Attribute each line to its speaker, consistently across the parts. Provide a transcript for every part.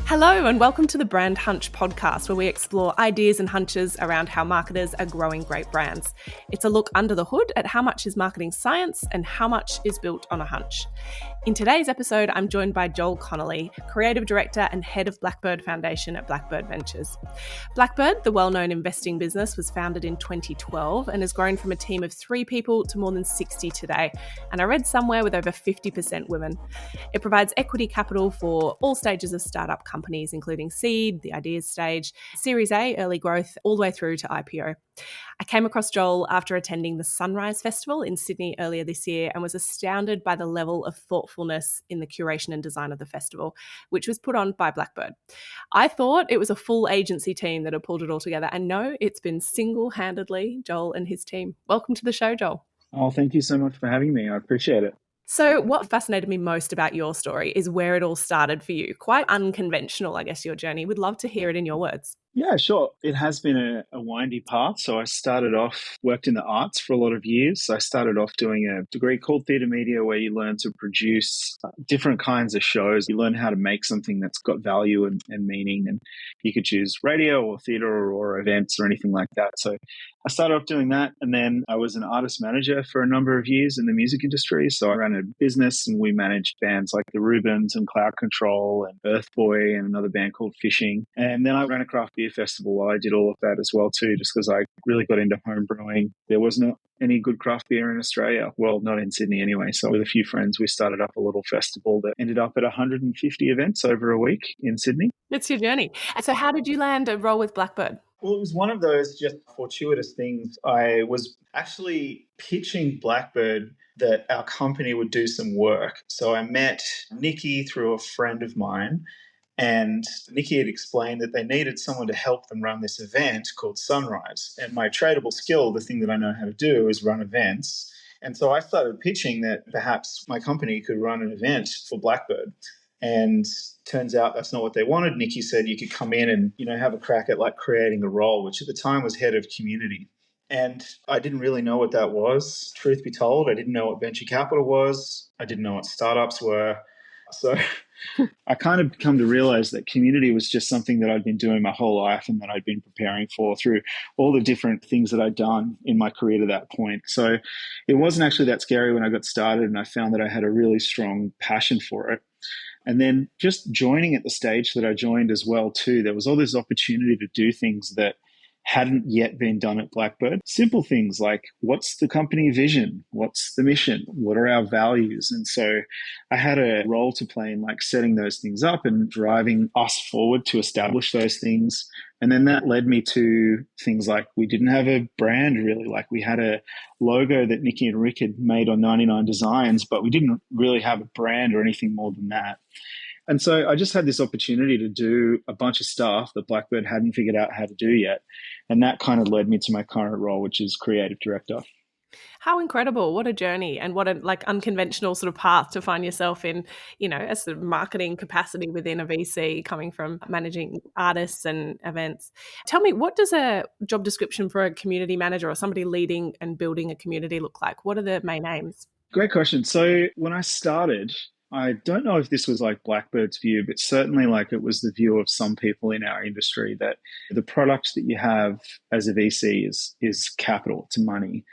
Speaker 1: Hello and welcome to the Brand Hunch podcast, where we explore ideas and hunches around how marketers are growing great brands. It's a look under the hood at how much is marketing science and how much is built on a hunch. In today's episode, I'm joined by Joel Connolly, Creative Director and Head of Blackbird Foundation at Blackbird Ventures. Blackbird, the well-known investing business, was founded in 2012 and has grown from a team of 3 people to more than 60 today, and I read somewhere with over 50% women. It provides equity capital for all stages of startup companies, including seed, the ideas stage, Series A, early growth, all the way through to IPO. I came across Joel after attending the Sunrise Festival in Sydney earlier this year and was astounded by the level of thoughtfulness in the curation and design of the festival, which was put on by Blackbird. I thought it was a full agency team that had pulled it all together, and no, it's been single-handedly Joel and his team. Welcome to the show, Joel.
Speaker 2: Oh, thank you so much for having me. I appreciate it.
Speaker 1: So what fascinated me most about your story is where it all started for you. Quite unconventional, I guess, your journey. Would love to hear it in your words.
Speaker 2: Yeah, sure. It has been a windy path. So I started off, worked in the arts for a lot of years. I started off doing a degree called theatre media, where you learn to produce different kinds of shows. You learn how to make something that's got value and meaning. And you could choose radio or theatre or events or anything like that. So I started off doing that. And then I was an artist manager for a number of years in the music industry. So I ran a business and we managed bands like the Rubens and Cloud Control and Earth Boy and another band called Fishing. And then I ran a craft beer festival. I did all of that as well too, just because I really got into home brewing. There was not any good craft beer in Australia. Well, not in Sydney anyway. So with a few friends, we started up a little festival that ended up at 150 events over a week in Sydney.
Speaker 1: It's your journey. So how did you land a role with Blackbird?
Speaker 2: Well, it was one of those just fortuitous things. I was actually pitching Blackbird that our company would do some work. So I met Nikki through a friend of mine, and Nikki had explained that they needed someone to help them run this event called Sunrise. And my tradable skill, the thing that I know how to do, is run events. And so I started pitching that perhaps my company could run an event for Blackbird. And turns out that's not what they wanted. Nikki said you could come in and, have a crack at like creating a role, which at the time was head of community. And I didn't really know what that was. Truth be told, I didn't know what venture capital was. I didn't know what startups were. So I kind of come to realize that community was just something that I'd been doing my whole life and that I'd been preparing for through all the different things that I'd done in my career to that point. So it wasn't actually that scary when I got started, and I found that I had a really strong passion for it. And then just joining at the stage that I joined as well too, there was all this opportunity to do things that hadn't yet been done at Blackbird. Simple things like, what's the company vision? What's the mission? What are our values? And so I had a role to play in like setting those things up and driving us forward to establish those things. And then that led me to things like we didn't have a brand really. Like we had a logo that Nikki and Rick had made on 99 Designs, but we didn't really have a brand or anything more than that. And so I just had this opportunity to do a bunch of stuff that Blackbird hadn't figured out how to do yet. And that kind of led me to my current role, which is creative director.
Speaker 1: How incredible. What a journey, and what a unconventional sort of path to find yourself in, as the marketing capacity within a VC, coming from managing artists and events. Tell me, what does a job description for a community manager or somebody leading and building a community look like? What are the main aims?
Speaker 2: Great question. So when I started, I don't know if this was like Blackbird's view, but certainly like it was the view of some people in our industry that the product that you have as a VC is capital, to money.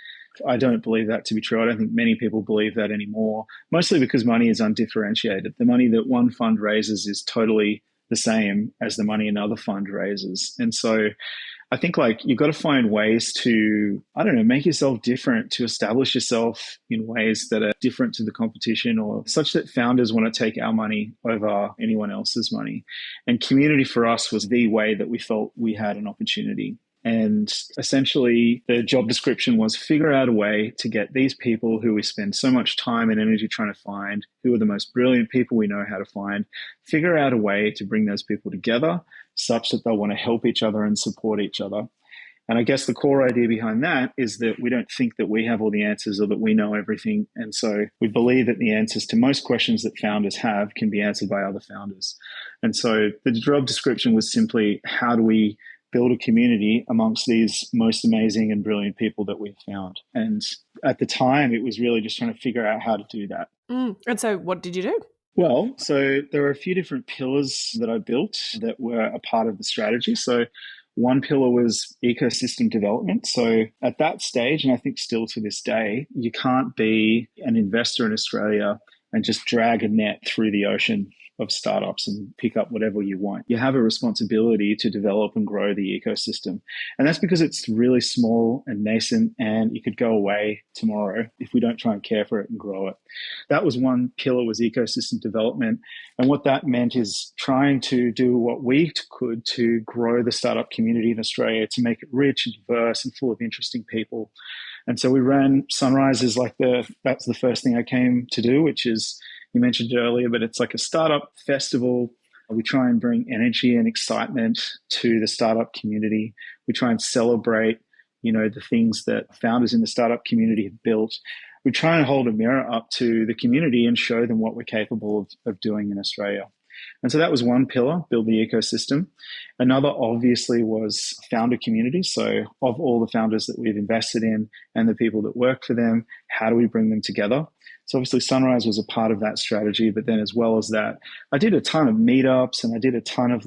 Speaker 2: I don't believe that to be true. I don't think many people believe that anymore, mostly because money is undifferentiated. The money that one fund raises is totally the same as the money another fund raises. And so I think like you've got to find ways to, make yourself different, to establish yourself in ways that are different to the competition, or such that founders want to take our money over anyone else's money. And community for us was the way that we felt we had an opportunity. And essentially the job description was figure out a way to get these people who we spend so much time and energy trying to find, who are the most brilliant people we know how to find, figure out a way to bring those people together such that they'll want to help each other and support each other. And I guess the core idea behind that is that we don't think that we have all the answers or that we know everything. And so we believe that the answers to most questions that founders have can be answered by other founders. And so the job description was simply, how do we build a community amongst these most amazing and brilliant people that we've found? And at the time, it was really just trying to figure out how to do that.
Speaker 1: And so what did you do?
Speaker 2: Well, so there are a few different pillars that I built that were a part of the strategy. So one pillar was ecosystem development. So at that stage, and I think still to this day, you can't be an investor in Australia and just drag a net through the ocean of startups and pick up whatever you want. You have a responsibility to develop and grow the ecosystem. And that's because it's really small and nascent, and it could go away tomorrow if we don't try and care for it and grow it. That was one pillar, was ecosystem development. And what that meant is trying to do what we could to grow the startup community in Australia, to make it rich and diverse and full of interesting people. And so we ran Sunrise as that's the first thing I came to do, which is, you mentioned it earlier, but it's like a startup festival. We try and bring energy and excitement to the startup community. We try and celebrate, the things that founders in the startup community have built. We try and hold a mirror up to the community and show them what we're capable of doing in Australia. And so that was one pillar, build the ecosystem. Another obviously was founder community. So of all the founders that we've invested in and the people that work for them, how do we bring them together? So obviously Sunrise was a part of that strategy, but then as well as that, I did a ton of meetups and I did a ton of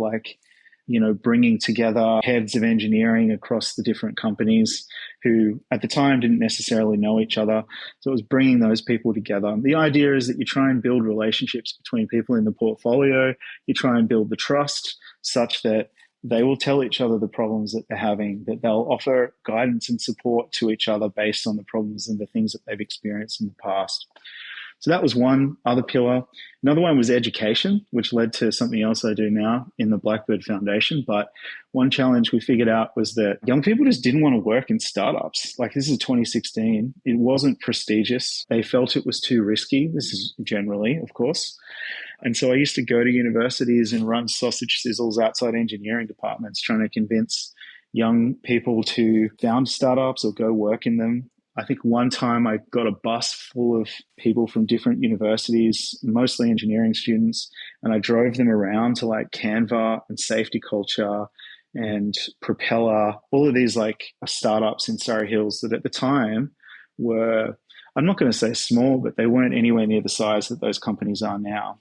Speaker 2: bringing together heads of engineering across the different companies who at the time didn't necessarily know each other. So it was bringing those people together. The idea is that you try and build relationships between people in the portfolio. You try and build the trust such that they will tell each other the problems that they're having, that they'll offer guidance and support to each other based on the problems and the things that they've experienced in the past. So that was one other pillar. Another one was education, which led to something else I do now in the Blackbird Foundation. But one challenge we figured out was that young people just didn't want to work in startups. Like, this is 2016. It wasn't prestigious. They felt it was too risky. This is generally, of course. And so I used to go to universities and run sausage sizzles outside engineering departments, trying to convince young people to found startups or go work in them. I think one time I got a bus full of people from different universities, mostly engineering students, and I drove them around to Canva and Safety Culture and Propeller, all of these startups in Surrey Hills that at the time were, I'm not going to say small, but they weren't anywhere near the size that those companies are now.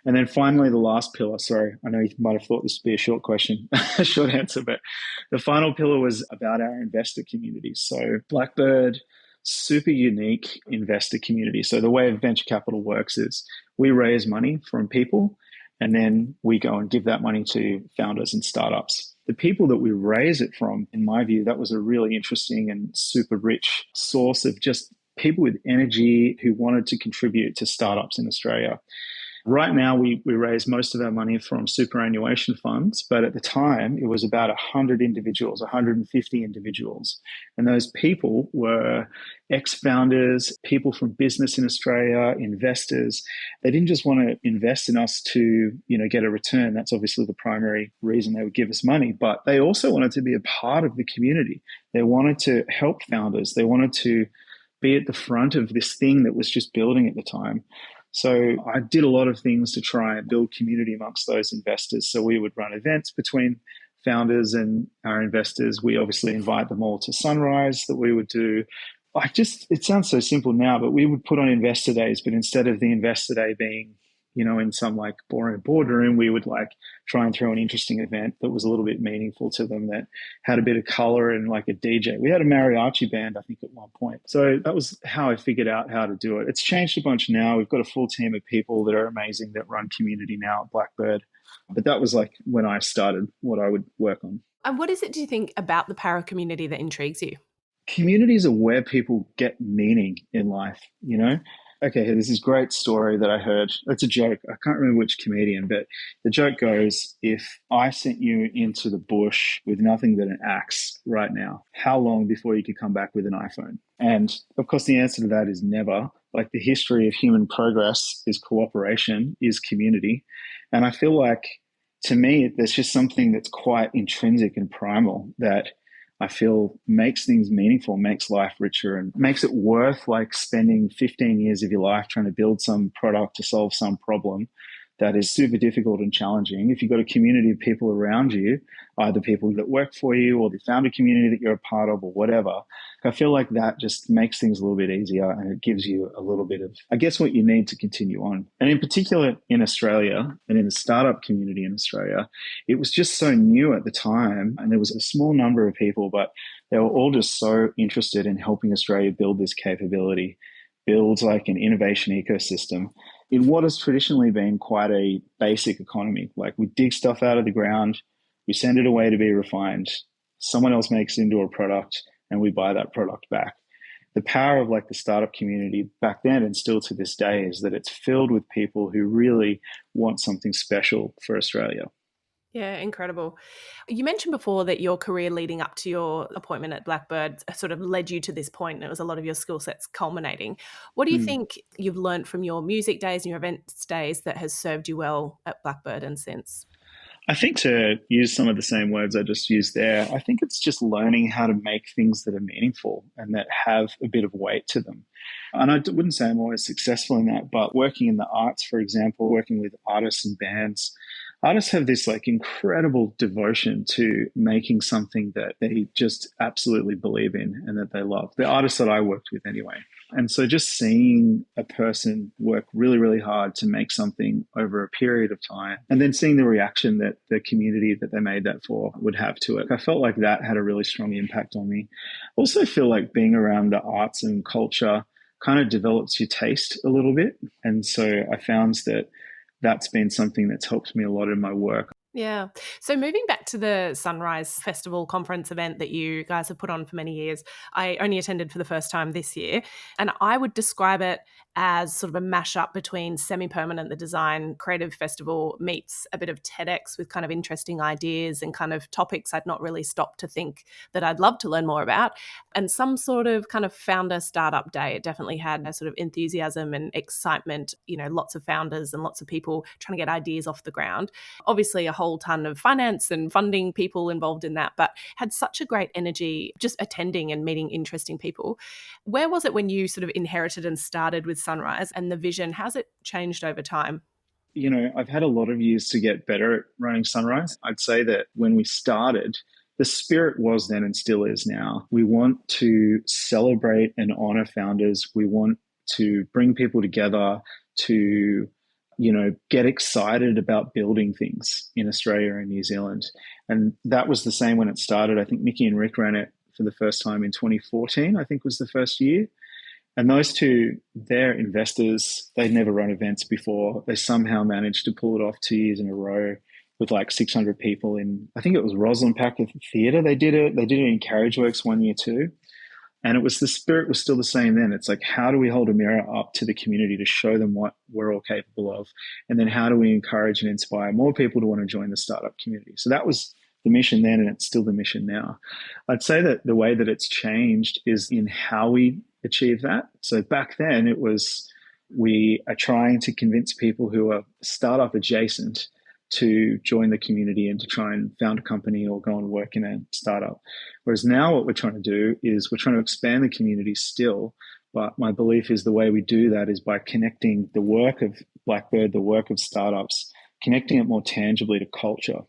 Speaker 2: And then finally, the last pillar, sorry, I know you might have thought this would be a short question, a short answer, but the final pillar was about our investor community. So Blackbird, super unique investor community. So the way venture capital works is we raise money from people and then we go and give that money to founders and startups. The people that we raise it from, in my view, that was a really interesting and super rich source of just people with energy who wanted to contribute to startups in Australia. Right now, we raise most of our money from superannuation funds, but at the time, it was about 100 individuals, 150 individuals. And those people were ex-founders, people from business in Australia, investors. They didn't just want to invest in us to, get a return. That's obviously the primary reason they would give us money, but they also wanted to be a part of the community. They wanted to help founders. They wanted to be at the front of this thing that was just building at the time. So I did a lot of things to try and build community amongst those investors. So we would run events between founders and our investors. We obviously invite them all to Sunrise that we would do. It sounds so simple now, but we would put on investor days, but instead of the investor day being, in some boring boardroom, we would try and throw an interesting event that was a little bit meaningful to them, that had a bit of color and a DJ. We had a mariachi band, I think, at one point. So that was how I figured out how to do it. It's changed a bunch now. We've got a full team of people that are amazing that run community now at Blackbird. But that was when I started what I would work on.
Speaker 1: And what is it, do you think, about the para community that intrigues you?
Speaker 2: Communities are where people get meaning in life, Okay, there's this great story that I heard. It's a joke. I can't remember which comedian, but the joke goes, if I sent you into the bush with nothing but an axe right now, how long before you could come back with an iPhone? And of course, the answer to that is never. The history of human progress is cooperation, is community. And I feel to me, there's just something that's quite intrinsic and primal that I feel makes things meaningful, makes life richer, and makes it worth spending 15 years of your life trying to build some product to solve some problem. that is super difficult and challenging. If you've got a community of people around you, either people that work for you or the founder community that you're a part of or whatever, I feel like that just makes things a little bit easier and it gives you a little bit of, I guess, what you need to continue on. And in particular in Australia and in the startup community in Australia, it was just so new at the time and there was a small number of people, but they were all just so interested in helping Australia build this capability, build like an innovation ecosystem in what has traditionally been quite a basic economy. Like we dig stuff out of the ground, we send it away to be refined, someone else makes it into a product and we buy that product back. The power of like the startup community back then and still to this day is that it's filled with people who really want something special for Australia.
Speaker 1: Yeah, incredible. You mentioned before that your career leading up to your appointment at Blackbird sort of led you to this point, and it was a lot of your skill sets culminating. What do you think you've learned from your music days and your events days that has served you well at Blackbird and since?
Speaker 2: I think, to use some of the same words I just used there, I think it's just learning how to make things that are meaningful and that have a bit of weight to them. And I wouldn't say I'm always successful in that, but working in the arts, for example, working with artists and bands, artists have this like incredible devotion to making something that they just absolutely believe in and that they love. The artists that I worked with anyway. And so just seeing a person work really, really hard to make something over a period of time and then seeing the reaction that the community that they made that for would have to it, I felt like that had a really strong impact on me. Also feel like being around the arts and culture kind of develops your taste a little bit. And so I found that that's been something that's helped me a lot in my work.
Speaker 1: Yeah. So moving back to the Sunrise Festival conference event that you guys have put on for many years, I only attended for the first time this year, and I would describe it as sort of a mashup between Semi-Permanent, the design creative festival, meets a bit of TEDx with kind of interesting ideas and kind of topics I'd not really stopped to think that I'd love to learn more about, and some sort of kind of founder startup day. It definitely had a sort of enthusiasm and excitement, you know, lots of founders and lots of people trying to get ideas off the ground. Obviously a whole ton of finance and funding people involved in that, but had such a great energy just attending and meeting interesting people. Where was it when you sort of inherited and started with Sunrise and the vision? How's it changed over time?
Speaker 2: You know, I've had a lot of years to get better at running Sunrise. I'd say that when we started, the spirit was then and still is now. We want to celebrate and honor founders. We want to bring people together to, you know, get excited about building things in Australia and New Zealand. And that was the same when it started. I think Nikki and Rick ran it for the first time in 2014, I think was the first year. And those two, they're investors. They'd never run events before. They somehow managed to pull it off 2 years in a row with like 600 people in, I think it was Roslyn Pack Theatre. They did it in Carriage Works 1 year too. And it was, the spirit was still the same then. It's like, how do we hold a mirror up to the community to show them what we're all capable of? And then how do we encourage and inspire more people to want to join the startup community? So that was the mission then, and it's still the mission now. I'd say that the way that it's changed is in how we achieve that. So back then it was, we are trying to convince people who are startup adjacent to join the community and to try and found a company or go and work in a startup. Whereas now what we're trying to do is we're trying to expand the community still. But my belief is the way we do that is by connecting the work of Blackbird, the work of startups, connecting it more tangibly to culture.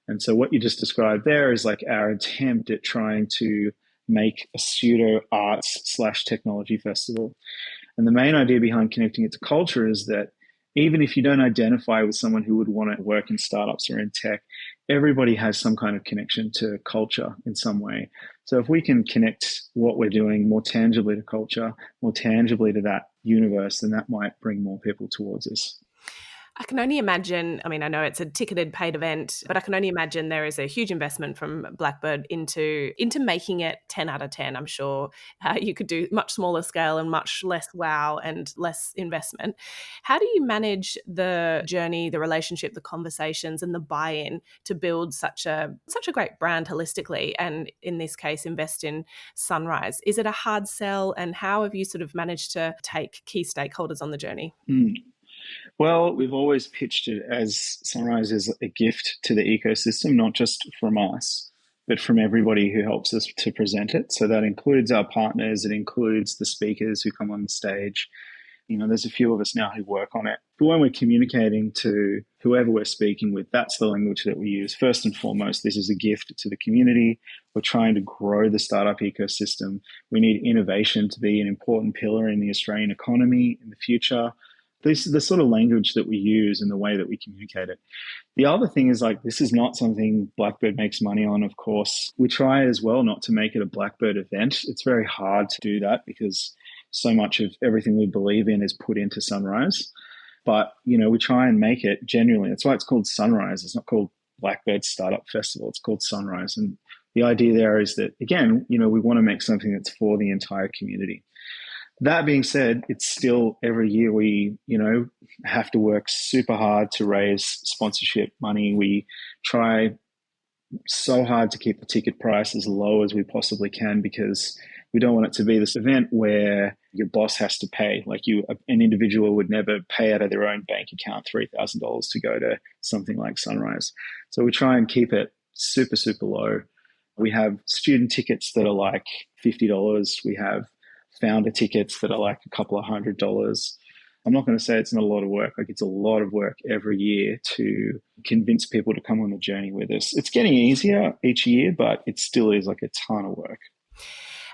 Speaker 2: And so what you just described there is like our attempt at trying to make a pseudo arts / technology festival. And the main idea behind connecting it to culture is that even if you don't identify with someone who would want to work in startups or in tech, everybody has some kind of connection to culture in some way. So if we can connect what we're doing more tangibly to culture, more tangibly to that universe, then that might bring more people towards us.
Speaker 1: I can only imagine, I mean, I know it's a ticketed paid event, but I can only imagine there is a huge investment from Blackbird into making it 10 out of 10. I'm sure you could do much smaller scale and much less wow and less investment. How do you manage the journey, the relationship, the conversations and the buy-in to build such a great brand holistically, and in this case, invest in Sunrise? Is it a hard sell, and how have you sort of managed to take key stakeholders on the journey?
Speaker 2: Well, we've always pitched it as Sunrise is a gift to the ecosystem, not just from us, but from everybody who helps us to present it. So that includes our partners, it includes the speakers who come on the stage, There's a few of us now who work on it. But when we're communicating to whoever we're speaking with, that's the language that we use. First and foremost, this is a gift to the community. We're trying to grow the startup ecosystem. We need innovation to be an important pillar in the Australian economy in the future. This is the sort of language that we use and the way that we communicate it. The other thing is, like, this is not something Blackbird makes money on, of course. We try as well not to make it a Blackbird event. It's very hard to do that because so much of everything we believe in is put into Sunrise. But, we try and make it genuinely. That's why it's called Sunrise. It's not called Blackbird Startup Festival. It's called Sunrise. And the idea there is that, again, we want to make something that's for the entire community. That being said, it's still every year we, have to work super hard to raise sponsorship money. We try so hard to keep the ticket price as low as we possibly can because we don't want it to be this event where your boss has to pay. Like an individual would never pay out of their own bank account $3,000 to go to something like Sunrise. So we try and keep it super, super low. We have student tickets that are like $50. We have founder tickets that are like a couple of $100. I'm not going to say it's not a lot of work. Like, it's a lot of work every year to convince people to come on the journey with us. It's getting easier each year, but it still is like a ton of work.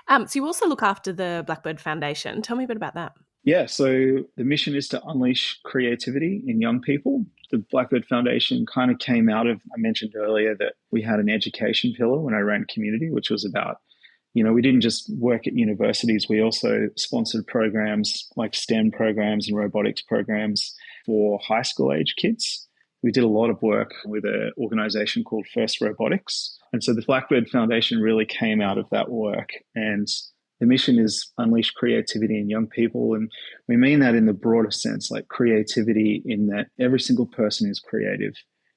Speaker 1: So you also look after the Blackbird Foundation. Tell me a bit about that.
Speaker 2: Yeah, so the mission is to unleash creativity in young people. The Blackbird Foundation kind of came out of, I mentioned earlier that we had an education pillar when I ran community, which was about, we didn't just work at universities. We also sponsored programs like STEM programs and robotics programs for high school age kids. We did a lot of work with an organization called First Robotics. And so the Blackbird Foundation really came out of that work. And the mission is unleash creativity in young people. And we mean that in the broader sense, like creativity in that every single person is creative.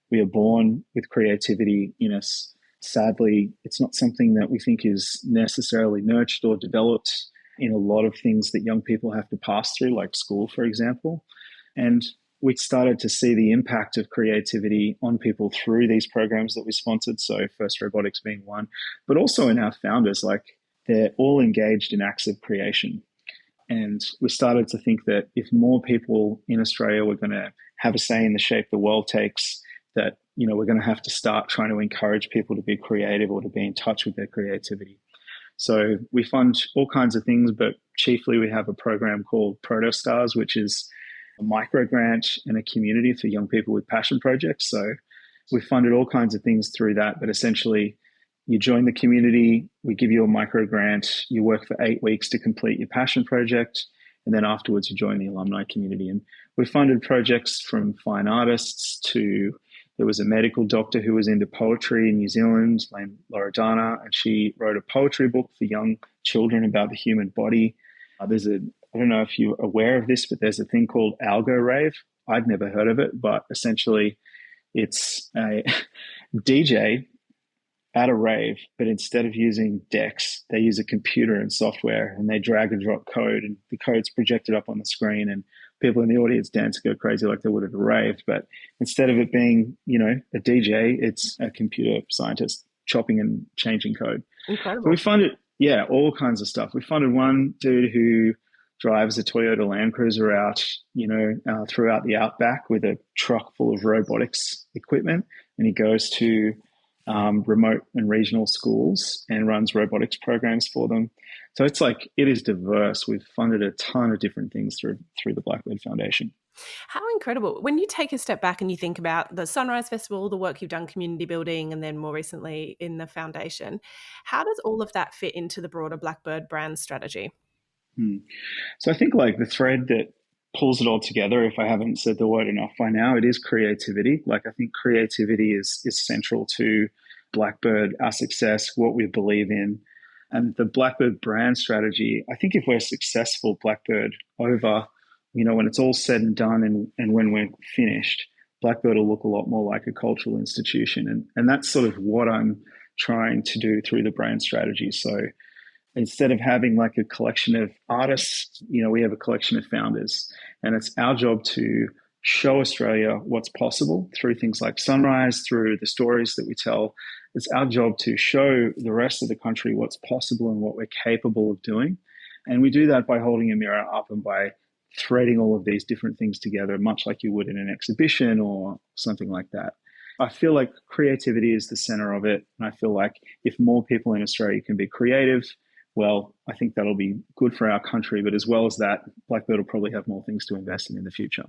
Speaker 2: We are born with creativity in us. Sadly, it's not something that we think is necessarily nurtured or developed in a lot of things that young people have to pass through, like school, for example. And we started to see the impact of creativity on people through these programs that we sponsored. So First Robotics being one, but also in our founders, like they're all engaged in acts of creation. And we started to think that if more people in Australia were going to have a say in the shape the world takes, that, we're going to have to start trying to encourage people to be creative or to be in touch with their creativity. So we fund all kinds of things, but chiefly we have a program called Protostars, which is a micro grant and a community for young people with passion projects. So we funded all kinds of things through that, but essentially you join the community, we give you a micro grant, you work for 8 weeks to complete your passion project, and then afterwards you join the alumni community. And we funded projects from fine artists to, there was a medical doctor who was into poetry in New Zealand named Loredana, and she wrote a poetry book for young children about the human body. I don't know if you're aware of this, but there's a thing called Algo Rave. I'd never heard of it, but essentially it's a DJ at a rave, but instead of using decks, they use a computer and software, and they drag and drop code, and the code's projected up on the screen, and people in the audience dance and go crazy like they would at a rave. But instead of it being, a DJ, it's a computer scientist chopping and changing code.
Speaker 1: Incredible.
Speaker 2: So we funded, all kinds of stuff. We funded one dude who drives a Toyota Land Cruiser out, throughout the outback with a truck full of robotics equipment, and he goes to remote and regional schools and runs robotics programs for them. So it's like, it is diverse. We've funded a ton of different things through the Blackbird Foundation.
Speaker 1: How incredible. When you take a step back and you think about the Sunrise Festival, the work you've done community building, and then more recently in the foundation, how does all of that fit into the broader Blackbird brand strategy?
Speaker 2: So I think like the thread that pulls it all together, if I haven't said the word enough by now, it is creativity. Like, I think creativity is central to Blackbird, our success, what we believe in. And the Blackbird brand strategy, I think if we're successful, Blackbird, over, when it's all said and done and when we're finished, Blackbird will look a lot more like a cultural institution. And that's sort of what I'm trying to do through the brand strategy. So instead of having like a collection of artists, we have a collection of founders, and it's our job to show Australia what's possible through things like Sunrise, through the stories that we tell. It's our job to show the rest of the country what's possible and what we're capable of doing. And we do that by holding a mirror up and by threading all of these different things together, much like you would in an exhibition or something like that. I feel like creativity is the center of it. And I feel like if more people in Australia can be creative, well, I think that'll be good for our country. But as well as that, Blackbird will probably have more things to invest in the future.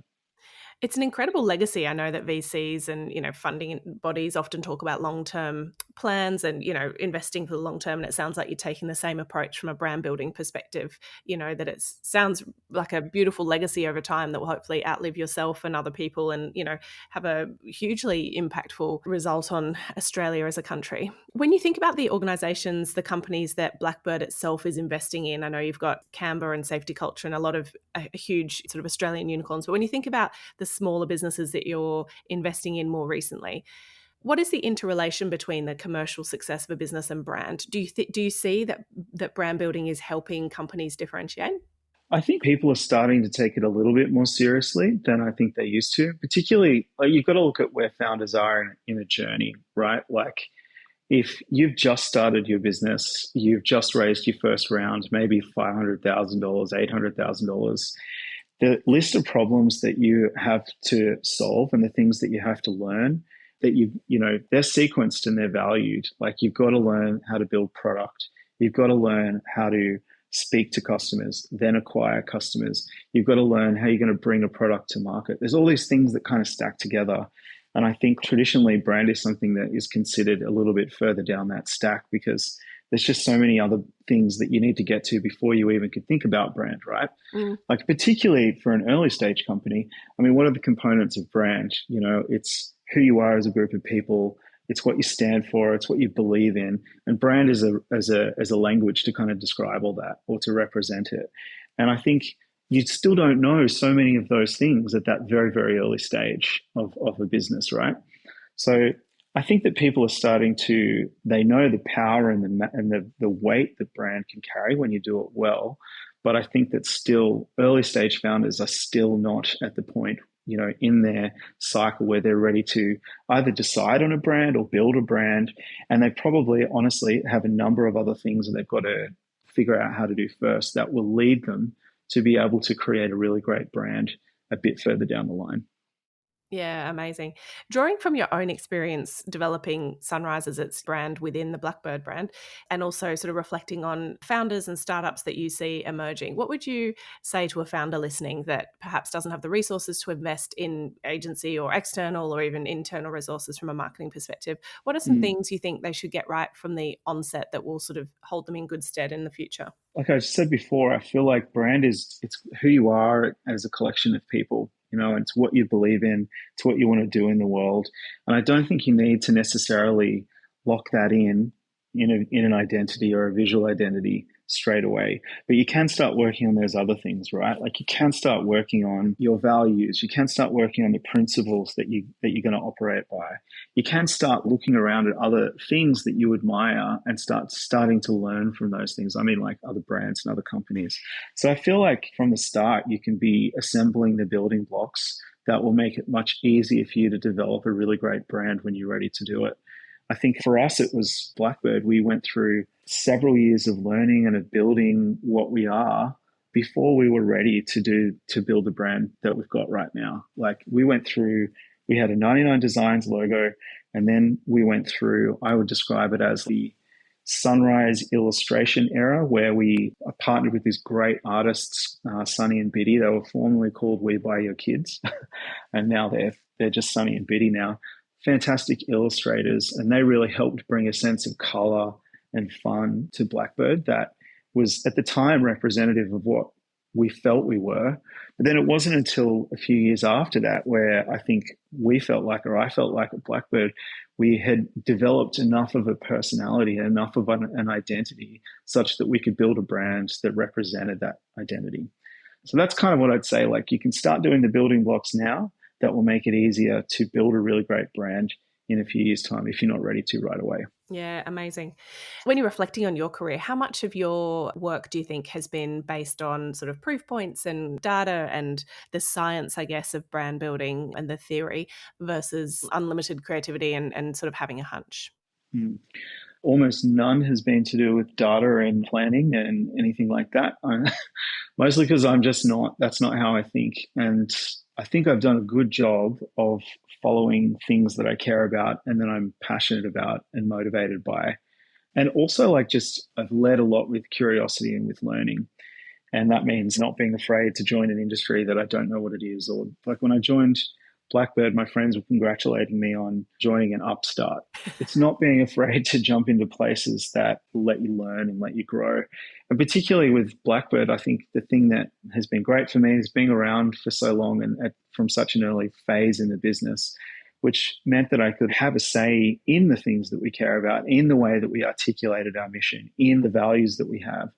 Speaker 1: It's an incredible legacy. I know that VCs and, funding bodies often talk about long-term plans and, investing for the long term. And it sounds like you're taking the same approach from a brand building perspective, that it sounds like a beautiful legacy over time that will hopefully outlive yourself and other people and, have a hugely impactful result on Australia as a country. When you think about the organisations, the companies that Blackbird itself is investing in, I know you've got Canva and Safety Culture and a lot of huge sort of Australian unicorns, but when you think about the smaller businesses that you're investing in more recently, what is the interrelation between the commercial success of a business and brand? Do you see that brand building is helping companies differentiate?
Speaker 2: I think people are starting to take it a little bit more seriously than I think they used to. Particularly, like, you've got to look at where founders are in a journey, right? Like, if you've just started your business, you've just raised your first round, maybe $500,000, $800,000, the list of problems that you have to solve and the things that you have to learn, that they're sequenced and they're valued. Like, you've got to learn how to build product. You've got to learn how to speak to customers, then acquire customers. You've got to learn how you're going to bring a product to market. There's all these things that kind of stack together. And I think traditionally brand is something that is considered a little bit further down that stack because there's just so many other things that you need to get to before you even could think about brand, right? Like, particularly for an early stage company, I mean, what are the components of brand? It's who you are as a group of people. It's what you stand for. It's what you believe in. And brand is a language to kind of describe all that or to represent it. And I think you still don't know so many of those things at that very, very early stage of a business, right? So I think that people are starting to, they know the power and the weight that brand can carry when you do it well. But I think that still early stage founders are still not at the point, in their cycle where they're ready to either decide on a brand or build a brand. And they probably honestly have a number of other things that they've got to figure out how to do first that will lead them to be able to create a really great brand a bit further down the line.
Speaker 1: Yeah, amazing. Drawing from your own experience developing Sunrise as its brand within the Blackbird brand, and also sort of reflecting on founders and startups that you see emerging, what would you say to a founder listening that perhaps doesn't have the resources to invest in agency or external or even internal resources from a marketing perspective? What are some things you think they should get right from the onset that will sort of hold them in good stead in the future?
Speaker 2: Like I said before, I feel like brand it's who you are as a collection of people. It's what you believe in, it's what you want to do in the world. And I don't think you need to necessarily lock that in an identity or a visual identity straight away. But you can start working on those other things, right? Like, you can start working on your values. You can start working on the principles that you're going to operate by. You can start looking around at other things that you admire and starting to learn from those things. I mean, like other brands and other companies. So I feel like from the start, you can be assembling the building blocks that will make it much easier for you to develop a really great brand when you're ready to do it. I think for us, it was Blackbird. We went through several years of learning and of building what we are before we were ready to build the brand that we've got right now. Like, we had a 99 Designs logo, and then we went through, I would describe it as the Sunrise illustration era, where we partnered with these great artists, Sunny and Biddy. They were formerly called We Buy Your Kids, and now they're just Sunny and Biddy now. Fantastic illustrators, and they really helped bring a sense of color and fun to Blackbird that was at the time representative of what we felt we were. But then it wasn't until a few years after that where I think I felt like at Blackbird, we had developed enough of a personality and enough of an identity such that we could build a brand that represented that identity. So that's kind of what I'd say. Like, you can start doing the building blocks now that will make it easier to build a really great brand in a few years' time if you're not ready to right away.
Speaker 1: Yeah, amazing. When you're reflecting on your career, how much of your work do you think has been based on sort of proof points and data and the science, I guess, of brand building and the theory versus unlimited creativity and sort of having a hunch?
Speaker 2: almost none has been to do with data and planning and anything like that. Mostly because that's not how I think. And I think I've done a good job of following things that I care about and that I'm passionate about and motivated by. And also, I've led a lot with curiosity and with learning. And that means not being afraid to join an industry that I don't know what it is. Or like when I joined Blackbird, my friends were congratulating me on joining an upstart. It's not being afraid to jump into places that let you learn and let you grow. And particularly with Blackbird, I think the thing that has been great for me is being around for so long and from such an early phase in the business, which meant that I could have a say in the things that we care about, in the way that we articulated our mission, in the values that we have.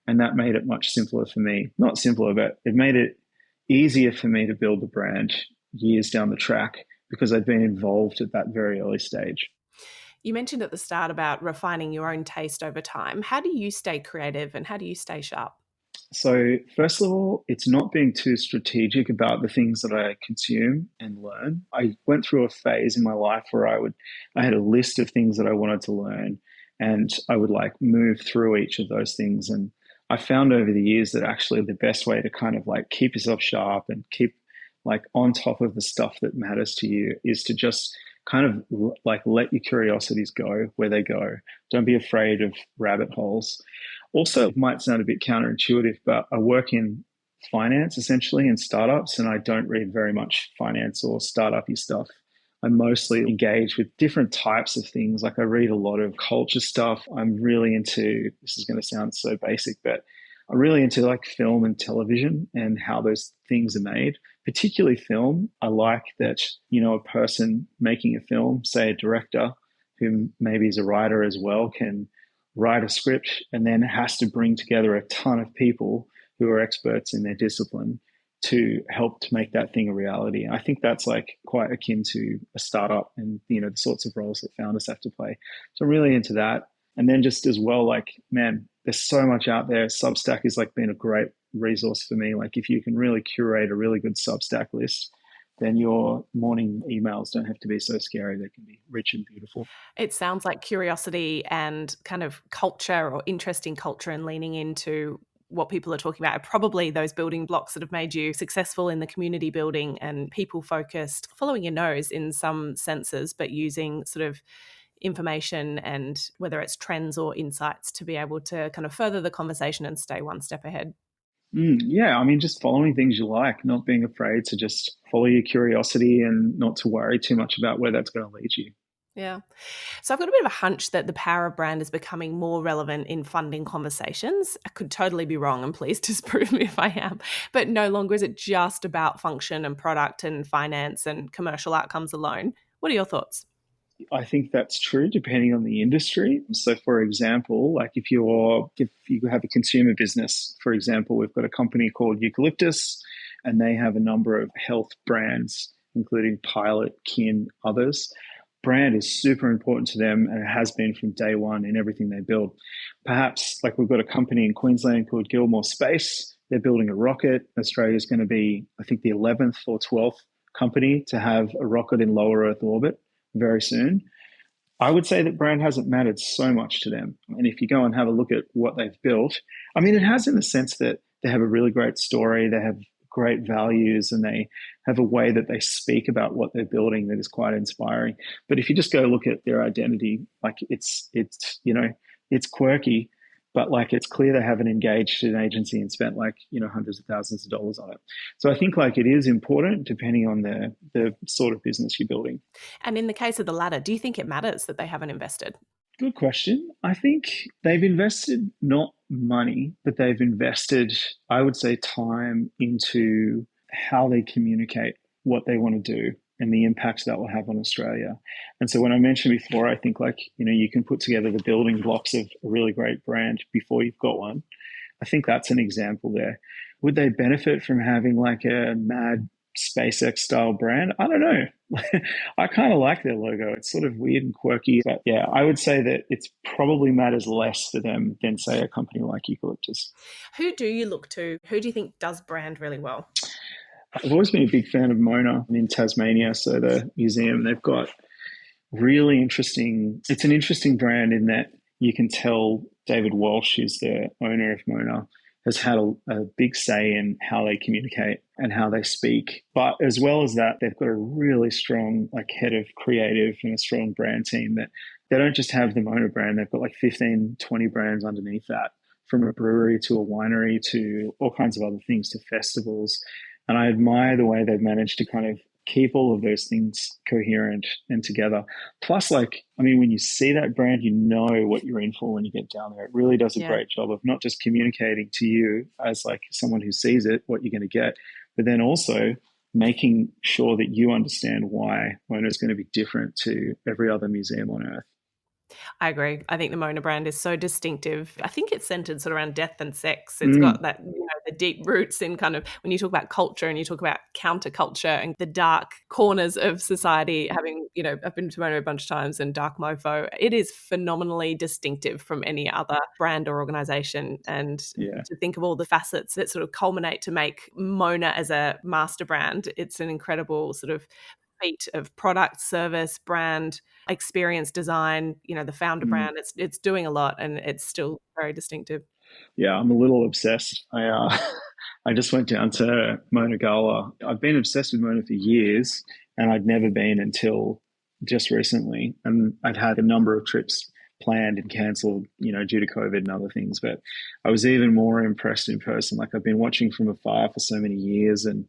Speaker 2: And that made it much simpler for me. Not simpler, but it made it easier for me to build the brand years down the track because I'd been involved at that very early stage.
Speaker 1: You mentioned at the start about refining your own taste over time. How do you stay creative and how do you stay sharp?
Speaker 2: So first of all, it's not being too strategic about the things that I consume and learn. I went through a phase in my life where I had a list of things that I wanted to learn and I would move through each of those things. And I found over the years that actually the best way to kind of keep yourself sharp and keep on top of the stuff that matters to you is to just kind of let your curiosities go where they go. Don't be afraid of rabbit holes. Also, it might sound a bit counterintuitive, but I work in finance essentially in startups, and I don't read very much finance or startup-y stuff. I mostly engage with different types of things. I read a lot of culture stuff. I'm really into, this is going to sound so basic, but I'm really into film and television and how those things are made, particularly film. I like that, a person making a film, say a director who maybe is a writer as well, can write a script and then has to bring together a ton of people who are experts in their discipline to help to make that thing a reality. I think that's quite akin to a startup and, the sorts of roles that founders have to play. So I'm really into that. And then just as well, man, there's so much out there. Substack has been a great resource for me. If you can really curate a really good Substack list, then your morning emails don't have to be so scary. They can be rich and beautiful.
Speaker 1: It sounds like curiosity and kind of culture or interest in culture and leaning into what people are talking about are probably those building blocks that have made you successful in the community building and people focused, following your nose in some senses, but using sort of information and whether it's trends or insights to be able to kind of further the conversation and stay one step ahead.
Speaker 2: Yeah, just following things you like, not being afraid to just follow your curiosity and not to worry too much about where that's going to lead you.
Speaker 1: Yeah. So I've got a bit of a hunch that the power of brand is becoming more relevant in funding conversations. I could totally be wrong, and please disprove me if I am. But no longer is it just about function and product and finance and commercial outcomes alone. What are your thoughts?
Speaker 2: I think that's true depending on the industry. So for example, if you have a consumer business, for example, we've got a company called Eucalyptus and they have a number of health brands, including Pilot, Kin, others. Brand is super important to them and it has been from day one in everything they build. Perhaps we've got a company in Queensland called Gilmore Space. They're building a rocket. Australia is going to be, I think, the 11th or 12th company to have a rocket in low Earth orbit very soon. I would say that brand hasn't mattered so much to them. And if you go and have a look at what they've built, it has in the sense that they have a really great story, they have great values, and they have a way that they speak about what they're building that is quite inspiring. But if you just go look at their identity, it's quirky, but it's clear they haven't engaged an agency and spent hundreds of thousands of dollars on it. So I think it is important depending on the sort of business you're building.
Speaker 1: And in the case of the latter, do you think it matters that they haven't invested?
Speaker 2: Good question. I think they've invested not money, but they've invested, I would say, time into how they communicate what they want to do and the impacts that will have on Australia. And so when I mentioned before, I think you can put together the building blocks of a really great brand before you've got one. I think that's an example there. Would they benefit from having a mad SpaceX style brand? I don't know. I kind of like their logo. It's sort of weird and quirky. But yeah, I would say that it's probably matters less for them than, say, a company like Eucalyptus.
Speaker 1: Who do you look to? Who do you think does brand really well?
Speaker 2: I've always been a big fan of Mona in Tasmania. So the museum, they've got really interesting, it's an interesting brand in that you can tell David Walsh, who's the owner of Mona, has had a big say in how they communicate and how they speak. But as well as that, they've got a really strong head of creative and a strong brand team that they don't just have the Mona brand. They've got 15, 20 brands underneath that, from a brewery to a winery to all kinds of other things, to festivals. And I admire the way they've managed to kind of keep all of those things coherent and together. Plus, when you see that brand, you know what you're in for when you get down there. It really does a great job of not just communicating to you as someone who sees it, what you're going to get, but then also making sure that you understand why Mona is going to be different to every other museum on earth.
Speaker 1: I agree. I think the Mona brand is so distinctive. I think it's centered sort of around death and sex. It's got that, the deep roots in kind of, when you talk about culture and you talk about counterculture and the dark corners of society, having, I've been to Mona a bunch of times, and dark mofo, it is phenomenally distinctive from any other brand or organization. And to think of all the facets that sort of culminate to make Mona as a master brand, it's an incredible sort of feat of product, service, brand, experience, design, the founder brand. It's doing a lot, and it's still very distinctive.
Speaker 2: Yeah, I'm a little obsessed. I just went down to Mona Gala. I've been obsessed with Mona for years, and I'd never been until just recently. And I'd had a number of trips planned and cancelled, due to COVID and other things. But I was even more impressed in person. I've been watching from afar for so many years, and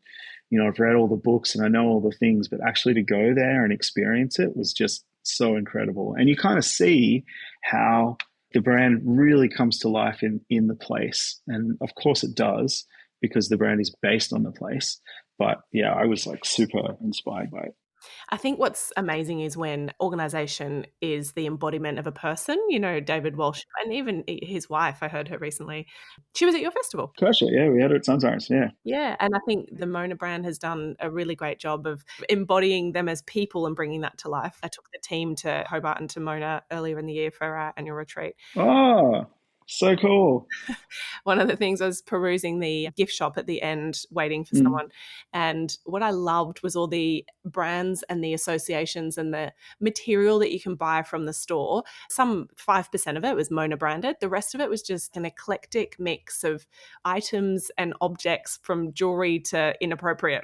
Speaker 2: I've read all the books and I know all the things, but actually to go there and experience it was just so incredible. And you kind of see how the brand really comes to life in the place. And of course it does, because the brand is based on the place. But yeah, I was super inspired by it.
Speaker 1: I think what's amazing is when organisation is the embodiment of a person. David Walsh, and even his wife, I heard her recently. She was at your festival.
Speaker 2: Gotcha, yeah, we had her at Sunrise, yeah.
Speaker 1: Yeah, and I think the Mona brand has done a really great job of embodying them as people and bringing that to life. I took the team to Hobart and to Mona earlier in the year for our annual retreat.
Speaker 2: Oh, so cool.
Speaker 1: One of the things, I was perusing the gift shop at the end, waiting for someone. And what I loved was all the brands and the associations and the material that you can buy from the store. Some 5% of it was Mona branded. The rest of it was just an eclectic mix of items and objects, from jewelry to inappropriate,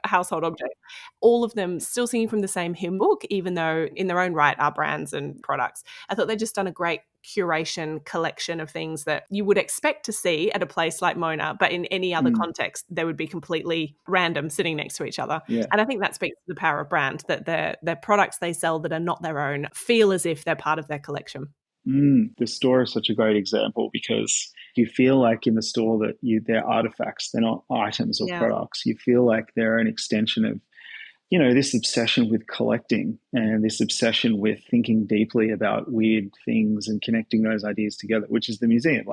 Speaker 1: household objects. All of them still singing from the same hymn book, even though in their own right are brands and products. I thought they'd just done a great curation collection of things that you would expect to see at a place like Mona, but in any other context, they would be completely random sitting next to each other.
Speaker 2: Yeah.
Speaker 1: And I think that speaks to the power of brand, that their products they sell that are not their own feel as if they're part of their collection.
Speaker 2: The store is such a great example, because you feel like in the store that they're artifacts, they're not items or products. You feel like they're an extension of this obsession with collecting and this obsession with thinking deeply about weird things and connecting those ideas together, which is the museum.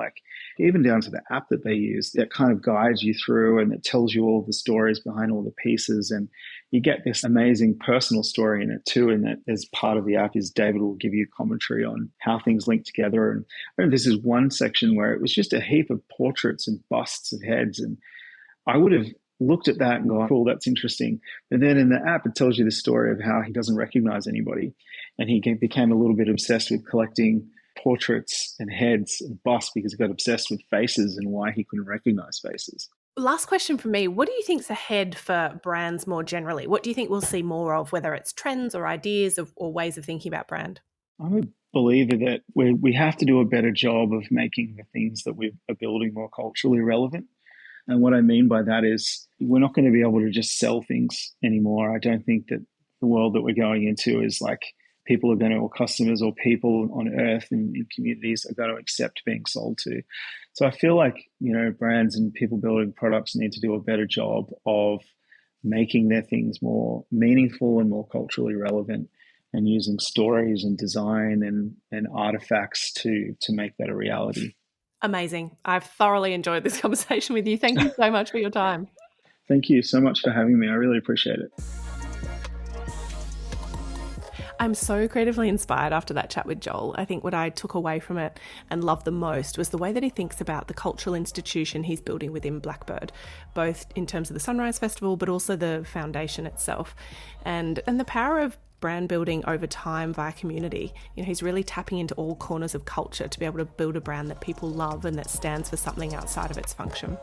Speaker 2: Even down to the app that they use that kind of guides you through and that tells you all the stories behind all the pieces. And you get this amazing personal story in it too. And that as part of the app is David will give you commentary on how things link together. And I remember this is one section where it was just a heap of portraits and busts of heads. And I would have looked at that and gone, cool, that's interesting. And then in the app, it tells you the story of how he doesn't recognize anybody. And he became a little bit obsessed with collecting portraits and heads and busts because he got obsessed with faces and why he couldn't recognize faces.
Speaker 1: Last question for me. What do you think's ahead for brands more generally? What do you think we'll see more of, whether it's trends or ideas or ways of thinking about brand?
Speaker 2: I'm a believer that we have to do a better job of making the things that we are building more culturally relevant. And what I mean by that is we're not going to be able to just sell things anymore. I don't think that the world that we're going into is people are going to, or customers or people on earth and in communities are going to accept being sold to. So I feel like, brands and people building products need to do a better job of making their things more meaningful and more culturally relevant, and using stories and design and artifacts to make that a reality.
Speaker 1: Amazing. I've thoroughly enjoyed this conversation with you. Thank you so much for your time.
Speaker 2: Thank you so much for having me. I really appreciate it.
Speaker 1: I'm so creatively inspired after that chat with Joel. I think what I took away from it and loved the most was the way that he thinks about the cultural institution he's building within Blackbird, both in terms of the Sunrise Festival, but also the foundation itself, and the power of brand building over time via community. He's really tapping into all corners of culture to be able to build a brand that people love and that stands for something outside of its function.